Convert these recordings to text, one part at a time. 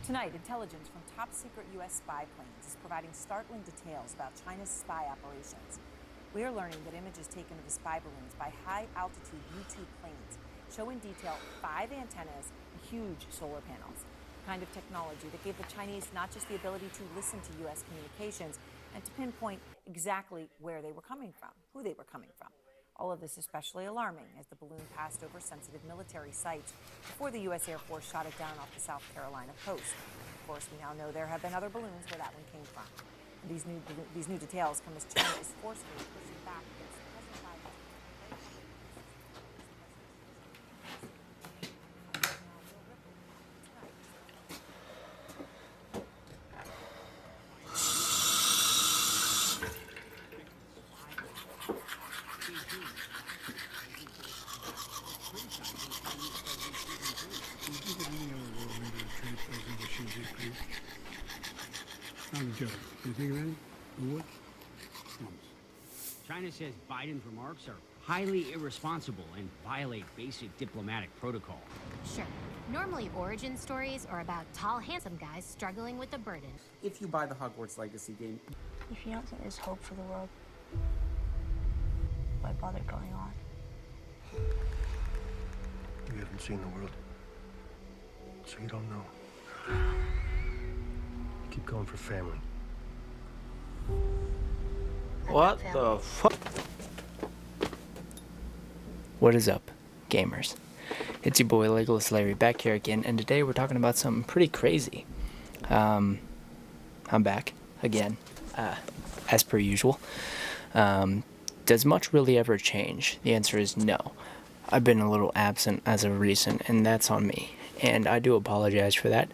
Tonight, intelligence from top-secret U.S. spy planes is providing startling details about China's spy operations. We are learning that images taken of the spy balloons by high-altitude U-2 planes show in detail 5 antennas and huge solar panels, the kind of technology that gave the Chinese not just the ability to listen to U.S. communications and to pinpoint exactly where they were coming from, who they were coming from. All of this especially alarming as the balloon passed over sensitive military sites before the U.S. Air Force shot it down off the South Carolina coast. Of course, we now know there have been other balloons where that one came from. And these new details come as China is forcefully pushing back against President Biden's Not a joke. You think of any? Who would? China says Biden's remarks are highly irresponsible and violate basic diplomatic protocol. Sure. Normally, origin stories are about tall, handsome guys struggling with a burden. If you buy the Hogwarts Legacy game, if you don't think there's hope for the world, why bother going on? You haven't seen the world, so you don't know. Keep going for family. What the fuck? What is up, gamers? It's your boy Legolas Larry back here again, and today we're talking about something pretty crazy. I'm back again, as per usual. Does much really ever change? The answer is no. I've been a little absent as of recent, and that's on me. And I do apologize for that.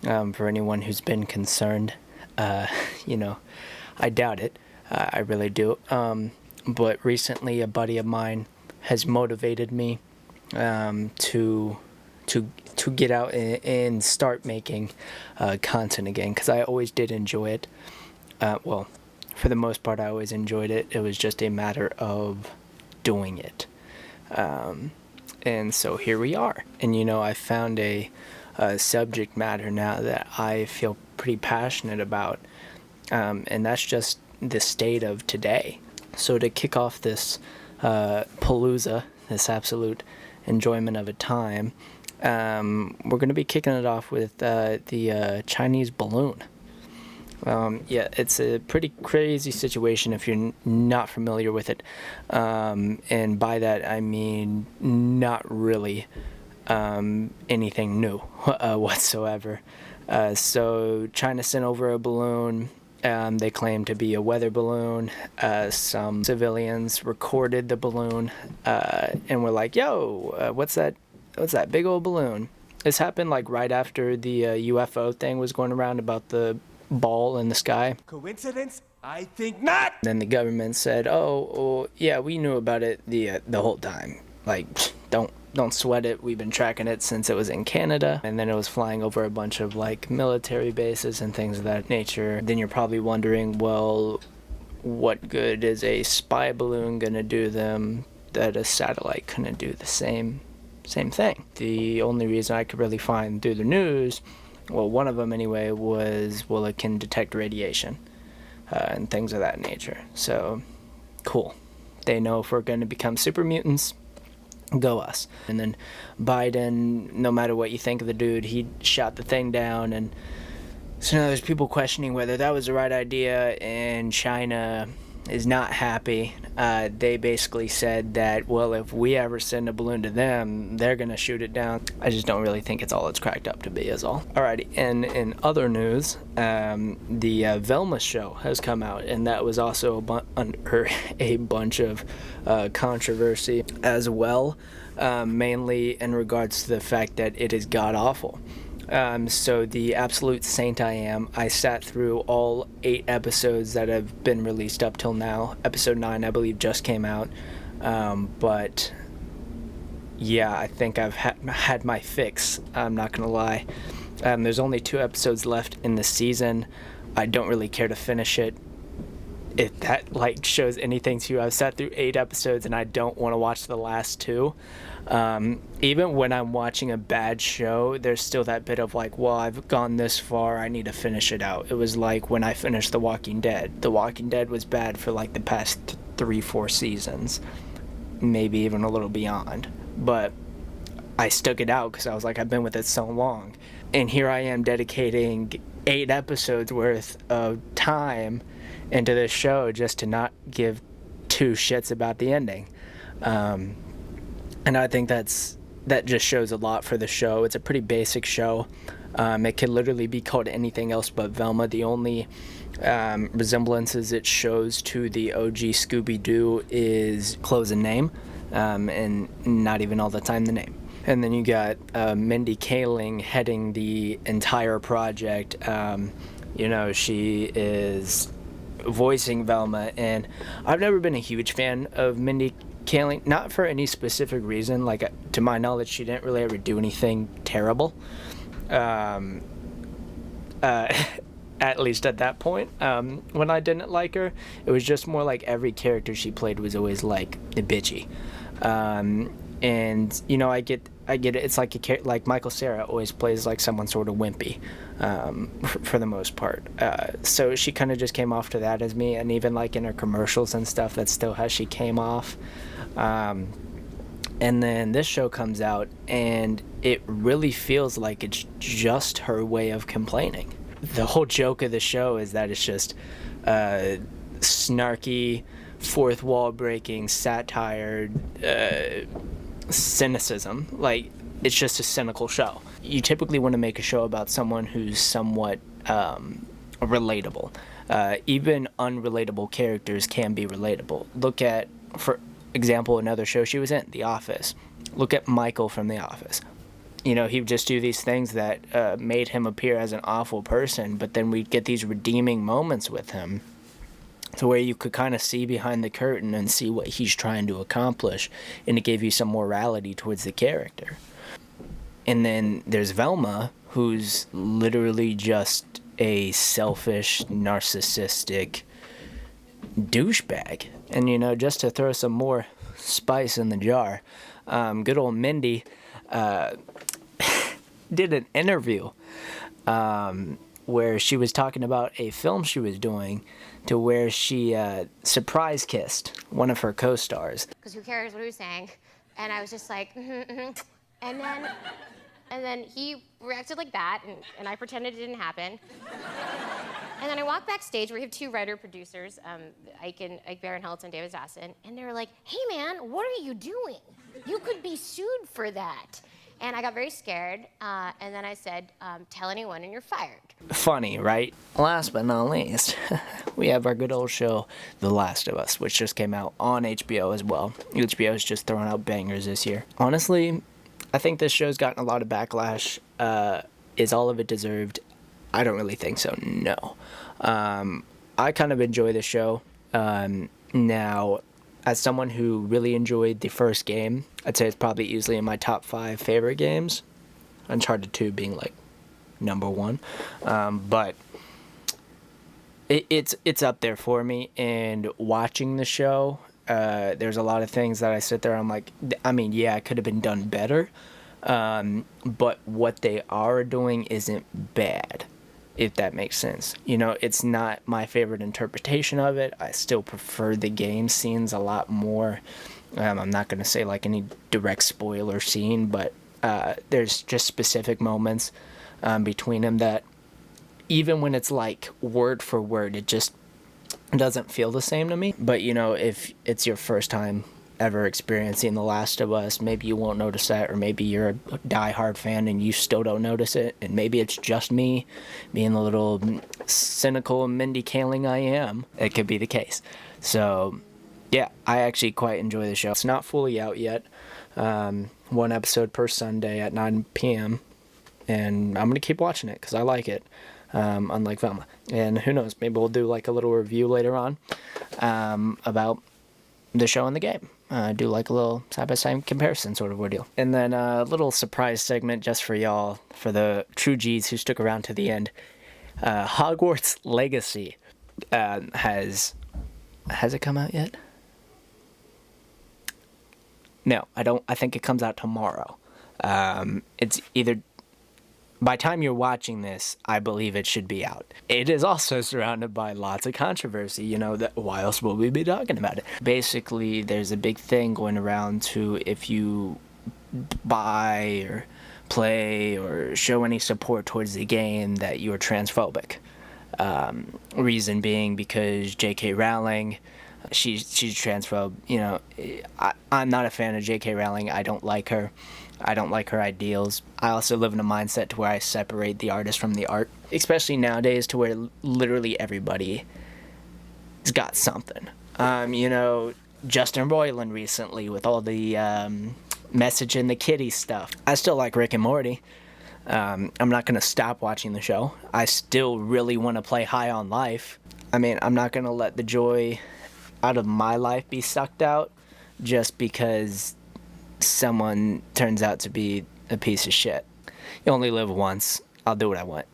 For anyone who's been concerned, I doubt it. I really do. But recently, a buddy of mine has motivated me to get out and start making content again, because I always did enjoy it. Well, for the most part, I always enjoyed it. It was just a matter of doing it. And so here we are. And I found a subject matter now that I feel pretty passionate about, and that's just the state of today. So to kick off this palooza, this absolute enjoyment of a time, we're going to be kicking it off with the Chinese balloon. It's a pretty crazy situation if you're not familiar with it, and by that I mean not really anything new whatsoever. So China sent over a balloon. They claim to be a weather balloon. Some civilians recorded the balloon and were like, "Yo, what's that big old balloon?" This happened like right after the UFO thing was going around about the ball in the sky. coincidence? I think not. Then the government said, "Oh, yeah, we knew about it the whole time. Like, don't sweat it. We've been tracking it since it was in Canada." And then it was flying over a bunch of like military bases and things of that nature. Then you're probably wondering, well, what good is a spy balloon gonna do them that a satellite couldn't do the same thing? The only reason I could really find through the news, well, one of them anyway, was, well, it can detect radiation and things of that nature. So, cool. They know if we're going to become super mutants, go us. And then Biden, no matter what you think of the dude, he shot the thing down. And so now there's people questioning whether that was the right idea, and China is not happy. They basically said that, well, if we ever send a balloon to them, they're going to shoot it down. I just don't really think it's all it's cracked up to be is all. Alrighty, and in other news, the Velma show has come out, and that was also under a bunch of controversy as well, mainly in regards to the fact that it is god-awful. So the absolute saint I am, I sat through all 8 episodes that have been released up till now. Episode 9, I believe, just came out. But yeah, I think I've had my fix. I'm not going to lie. There's only 2 episodes left in the season. I don't really care to finish it. if that like shows anything to you, I've sat through 8 episodes and I don't want to watch the last 2. Even when I'm watching a bad show, there's still that bit of like, well, I've gone this far, I need to finish it out. It was like when I finished The Walking Dead. The Walking Dead was bad for like the past 3-4 seasons, maybe even a little beyond, but I stuck it out because I was like, I've been with it so long, and here I am dedicating 8 episodes worth of time into this show just to not give 2 shits about the ending. And I think that just shows a lot for the show. It's a pretty basic show. It could literally be called anything else but Velma. The only resemblances it shows to the OG Scooby-Doo is clothes and name, and not even all the time the name. And then you got Mindy Kaling heading the entire project. She is voicing Velma, and I've never been a huge fan of Mindy Kaling, not for any specific reason. Like, to my knowledge, she didn't really ever do anything terrible, at least at that point. When I didn't like her, it was just more like every character she played was always like bitchy, and I get it. It's like Michael Cera always plays like someone sort of wimpy, for the most part. So she kind of just came off to that as me, and even like in her commercials and stuff, that's still how she came off. And then this show comes out, and it really feels like it's just her way of complaining. The whole joke of the show is that it's just snarky, fourth wall breaking satire, cynicism. Like, it's just a cynical show. You typically want to make a show about someone who's somewhat relatable. Even unrelatable characters can be relatable. Look at, for example, another show she was in, The Office. Look at Michael from The Office. He would just do these things that made him appear as an awful person, but then we'd get these redeeming moments with him to where you could kind of see behind the curtain and see what he's trying to accomplish, and it gave you some morality towards the character. And then there's Velma, who's literally just a selfish, narcissistic douchebag. And, just to throw some more spice in the jar, good old Mindy did an interview where she was talking about a film she was doing, to where she surprise kissed one of her co-stars. Because who cares what he was saying? And I was just like, And then he reacted like that, and I pretended it didn't happen. And then I walked backstage where we have 2 writer-producers, Ike Barinholtz and David Zassin, and they were like, hey man, what are you doing? You could be sued for that. And I got very scared, and then I said, tell anyone and you're fired. Funny, right? Last but not least, we have our good old show, The Last of Us, which just came out on HBO as well. HBO's just throwing out bangers this year. Honestly, I think this show's gotten a lot of backlash. Is all of it deserved? I don't really think so, no. I kind of enjoy the show. Now, as someone who really enjoyed the first game, I'd say it's probably easily in my top 5 favorite games. Uncharted 2 being like number 1. But it's up there for me. And watching the show, there's a lot of things that I sit there, I'm like, yeah, it could have been done better. But what they are doing isn't bad, if that makes sense. It's not my favorite interpretation of it. I still prefer the game scenes a lot more. I'm not going to say like any direct spoiler scene, but there's just specific moments between them that even when it's like word for word, it just doesn't feel the same to me. But if it's your first time ever experiencing The Last of Us, maybe you won't notice that, or maybe you're a diehard fan and you still don't notice it, and maybe it's just me being the little cynical Mindy Kaling I am. It could be the case. So yeah, I actually quite enjoy the show. It's not fully out yet. 1 episode per Sunday at 9 p.m. and I'm gonna keep watching it because I like it, unlike Velma. And who knows, maybe we'll do like a little review later on about the show and the game. Do like a little side-by-side comparison sort of ordeal. And then a little surprise segment just for y'all, for the true G's who stuck around to the end. Hogwarts Legacy has Has it come out yet? No, I don't. I think it comes out tomorrow. It's either... By the time you're watching this, I believe it should be out. It is also surrounded by lots of controversy, you know, that why else will we be talking about it? Basically, there's a big thing going around to if you buy or play or show any support towards the game that you're transphobic. Reason being because J.K. Rowling, she's transphobe. You know, I'm not a fan of J.K. Rowling. I don't like her. I don't like her ideals. I also live in a mindset to where I separate the artist from the art, especially nowadays to where literally everybody's got something. You know, Justin Roiland recently with all the message in the kitty stuff. I still like Rick and Morty. I'm not going to stop watching the show. I still really want to play High on Life. I mean, I'm not going to let the joy out of my life be sucked out just because someone turns out to be a piece of shit. You only live once. I'll do what I want.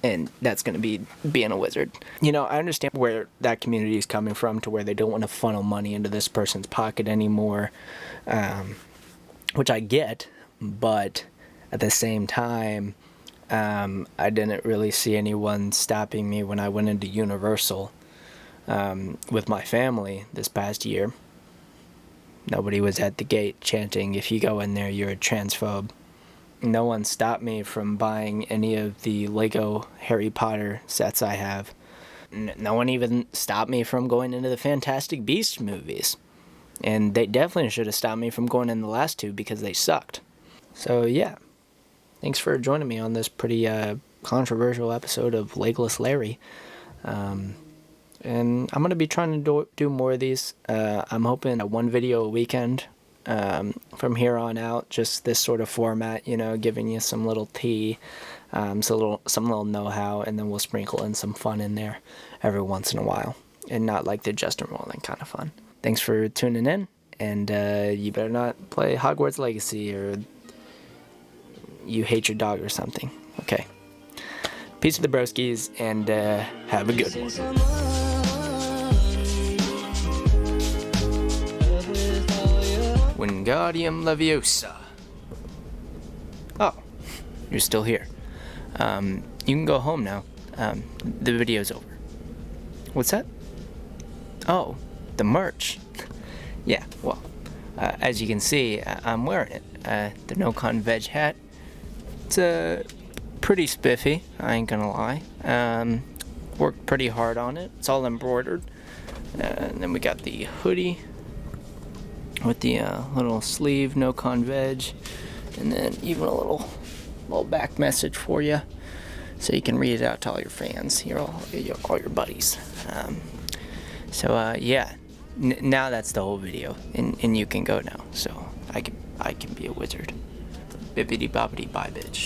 And that's going to be being a wizard. You know, I understand where that community is coming from to where they don't want to funnel money into this person's pocket anymore, which I get, but at the same time, I didn't really see anyone stopping me when I went into Universal with my family this past year. Nobody was at the gate chanting, if you go in there, you're a transphobe. No one stopped me from buying any of the Lego Harry Potter sets I have. No one even stopped me from going into the Fantastic Beasts movies. And they definitely should have stopped me from going in the last two because they sucked. So yeah, thanks for joining me on this pretty controversial episode of Legless Larry. And I'm going to be trying to do more of these. I'm hoping one video a weekend from here on out, just this sort of format, you know, giving you some little tea, some little know-how, and then we'll sprinkle in some fun in there every once in a while, and not like the Justin Roiland kind of fun. Thanks for tuning in, and you better not play Hogwarts Legacy or you hate your dog or something. Okay. Peace to the broskies, and have a good one. Wingardium Leviosa. Oh, you're still here. You can go home now. The video's over. What's that? Oh, the merch. Yeah, well, as you can see, I'm wearing it. The No-Con Veg hat. It's pretty spiffy, I ain't gonna lie. Worked pretty hard on it. It's all embroidered. And then we got the hoodie with the little sleeve, No-Con Veg, and then even a little back message for you, so you can read it out to all your fans, all your buddies. Yeah, now that's the whole video, and you can go now. So I can be a wizard. Bibbidi bobbidi bye, bitch.